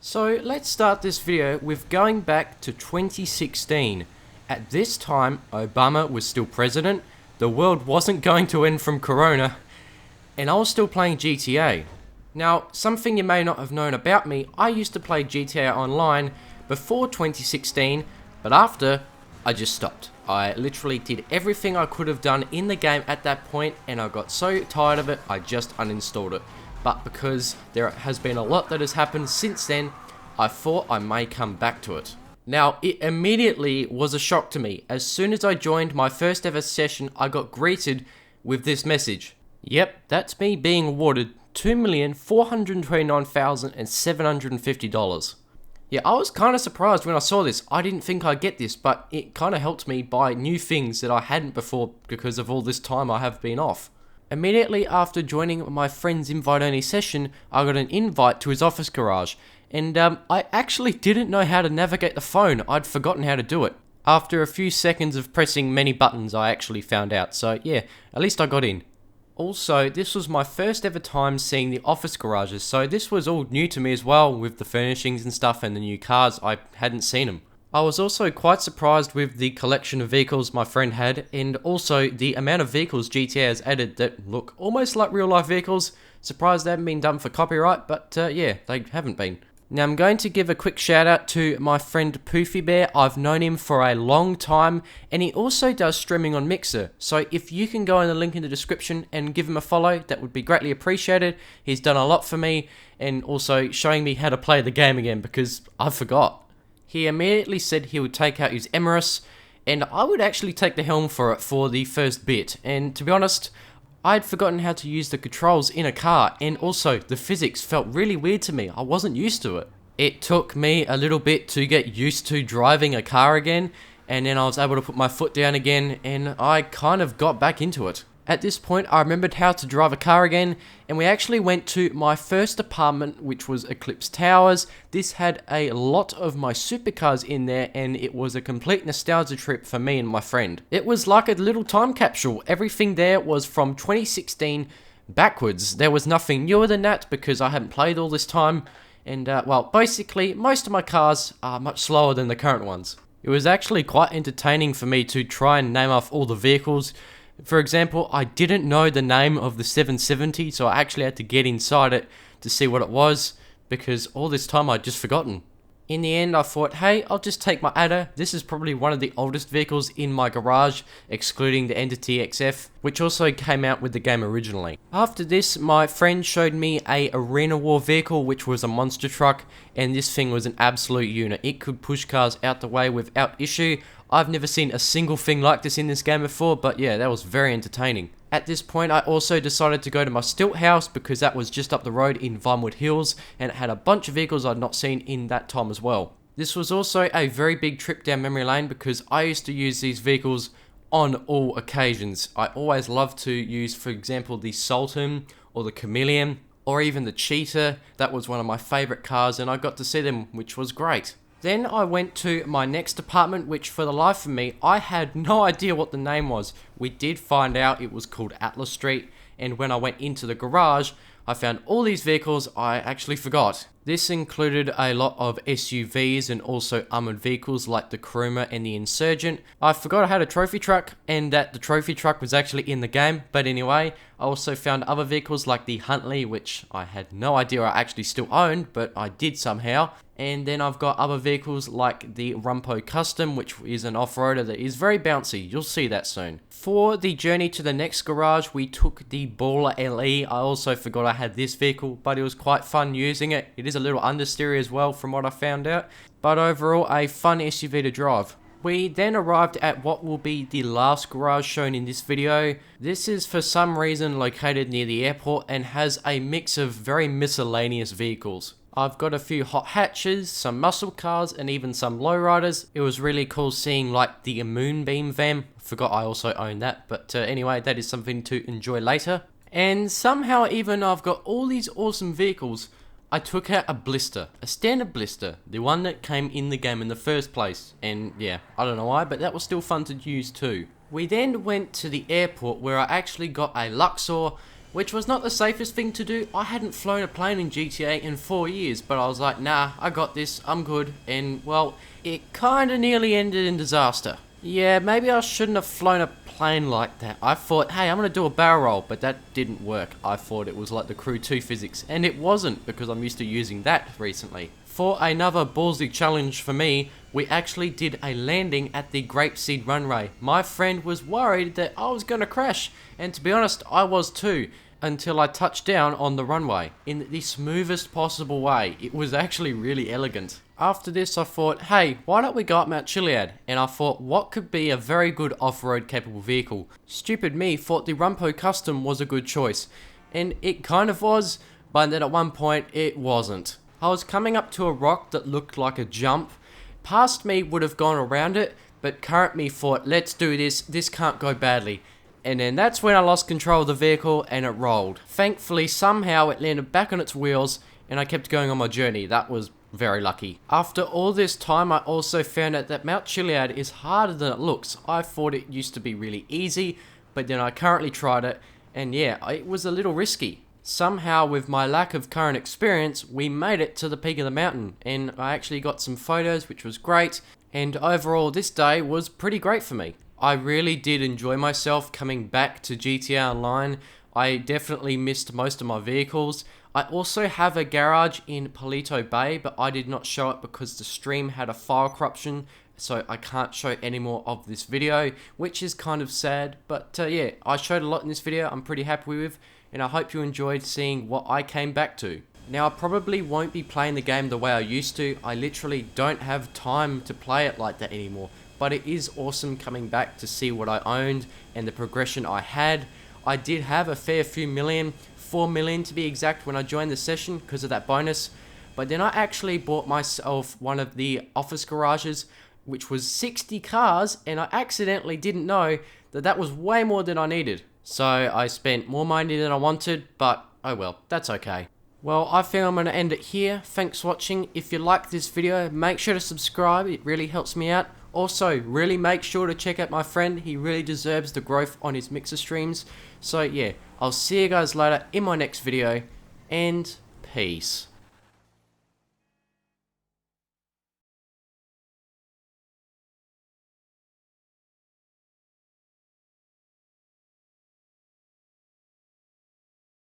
So let's start this video with going back to 2016. At this time, Obama was still president, the world wasn't going to end from Corona, and I was still playing GTA. Now, something you may not have known about me, I used to play GTA Online before 2016, but after, I just stopped. I literally did everything I could have done in the game at that point, and I got so tired of it, I just uninstalled it. But because there has been a lot that has happened since then, I thought I may come back to it. Now, it immediately was a shock to me. As soon as I joined my first ever session, I got greeted with this message. Yep, that's me being awarded $2,429,750. Yeah, I was kind of surprised when I saw this. I didn't think I'd get this, but it kind of helped me buy new things that I hadn't before because of all this time I have been off. Immediately after joining my friend's invite-only session, I got an invite to his office garage, and I actually didn't know how to navigate the phone. I'd forgotten how to do it. After a few seconds of pressing many buttons, I actually found out, so yeah, at least I got in. Also, this was my first ever time seeing the office garages, so this was all new to me as well, with the furnishings and stuff and the new cars. I hadn't seen them. I was also quite surprised with the collection of vehicles my friend had, and also the amount of vehicles GTA has added that look almost like real life vehicles. Surprised they haven't been done for copyright, but yeah, they haven't been. Now I'm going to give a quick shout out to my friend PoufyyBear. I've known him for a long time, and he also does streaming on Mixer. So if you can go in the link in the description and give him a follow, that would be greatly appreciated. He's done a lot for me, and also showing me how to play the game again because I forgot. He immediately said he would take out his Emirates, and I would actually take the helm for it for the first bit. And to be honest, I'd forgotten how to use the controls in a car, and also the physics felt really weird to me. I wasn't used to it. It took me a little bit to get used to driving a car again, and then I was able to put my foot down again, and I kind of got back into it. At this point, I remembered how to drive a car again, and we actually went to my first apartment, which was Eclipse Towers. This had a lot of my supercars in there, and it was a complete nostalgia trip for me and my friend. It was like a little time capsule. Everything there was from 2016 backwards. There was nothing newer than that because I hadn't played all this time, and well, basically, most of my cars are much slower than the current ones. It was actually quite entertaining for me to try and name off all the vehicles. For example, I didn't know the name of the 770, so I actually had to get inside it to see what it was, because all this time I'd just forgotten. In the end, I thought, hey, I'll just take my Adder. This is probably one of the oldest vehicles in my garage, excluding the Entity XF, which also came out with the game originally. After this, my friend showed me a Arena War vehicle, which was a monster truck, and this thing was an absolute unit. It could push cars out the way without issue. I've never seen a single thing like this in this game before, but yeah, that was very entertaining. At this point, I also decided to go to my stilt house because that was just up the road in Vinewood Hills, and it had a bunch of vehicles I'd not seen in that time as well. This was also a very big trip down memory lane because I used to use these vehicles on all occasions. I always loved to use, for example, the Sultan or the Chameleon or even the Cheetah. That was one of my favourite cars, and I got to see them, which was great. Then I went to my next apartment, which for the life of me, I had no idea what the name was. We did find out it was called Atlas Street, and when I went into the garage, I found all these vehicles I actually forgot. This included a lot of SUVs and also armored vehicles like the Kuruma and the Insurgent. I forgot I had a trophy truck and that the trophy truck was actually in the game, but anyway, I also found other vehicles like the Huntley, which I had no idea I actually still owned, but I did somehow. And then I've got other vehicles like the Rumpo Custom, which is an off-roader that is very bouncy. You'll see that soon. For the journey to the next garage, we took the Baller LE. I also forgot I had this vehicle, but it was quite fun using it. It is a little understeer as well from what I found out, but overall a fun SUV to drive. We then arrived at what will be the last garage shown in this video. This is for some reason located near the airport and has a mix of very miscellaneous vehicles. I've got a few hot hatches, some muscle cars, and even some lowriders. It was really cool seeing like the Moonbeam van. Forgot I also own that, but anyway, that is something to enjoy later. And somehow even I've got all these awesome vehicles, I took out a blister, a standard blister, the one that came in the game in the first place. And yeah, I don't know why, but that was still fun to use too. We then went to the airport where I actually got a Luxor, which was not the safest thing to do. I hadn't flown a plane in GTA in 4 years, but I was like, nah, I got this, I'm good, and well, it kinda nearly ended in disaster. Yeah, maybe I shouldn't have flown a plane like that. I thought, hey, I'm gonna do a barrel roll, but that didn't work. I thought it was like the Crew 2 physics, and it wasn't, because I'm used to using that recently. For another ballsy challenge for me, we actually did a landing at the Grapeseed runway. My friend was worried that I was gonna crash, and to be honest, I was too, until I touched down on the runway in the smoothest possible way. It was actually really elegant. After this, I thought, hey, why don't we go up Mount Chiliad? And I thought, what could be a very good off-road capable vehicle? Stupid me thought the Rumpo Custom was a good choice, and it kind of was, but then at one point, it wasn't. I was coming up to a rock that looked like a jump. Past me would have gone around it, but current me thought, let's do this can't go badly. And then that's when I lost control of the vehicle and it rolled. Thankfully, somehow it landed back on its wheels and I kept going on my journey. That was very lucky. After all this time, I also found out that Mount Chiliad is harder than it looks. I thought it used to be really easy, but then I currently tried it and yeah, it was a little risky. Somehow, with my lack of current experience, we made it to the peak of the mountain, and I actually got some photos, which was great, and overall this day was pretty great for me. I really did enjoy myself coming back to GTA Online. I definitely missed most of my vehicles. I also have a garage in Palito Bay, but I did not show it because the stream had a file corruption, so I can't show any more of this video, which is kind of sad, but yeah, I showed a lot in this video I'm pretty happy with, and I hope you enjoyed seeing what I came back to. Now, I probably won't be playing the game the way I used to. I literally don't have time to play it like that anymore, but it is awesome coming back to see what I owned and the progression I had. I did have a fair few million, 4 million to be exact, when I joined the session because of that bonus, but then I actually bought myself one of the office garages, which was 60 cars, and I accidentally didn't know that that was way more than I needed. So I spent more money than I wanted, but oh well, that's okay. Well, I think I'm going to end it here. Thanks for watching. If you like this video, make sure to subscribe. It really helps me out. Also, really make sure to check out my friend. He really deserves the growth on his Mixer streams. So yeah, I'll see you guys later in my next video, and peace.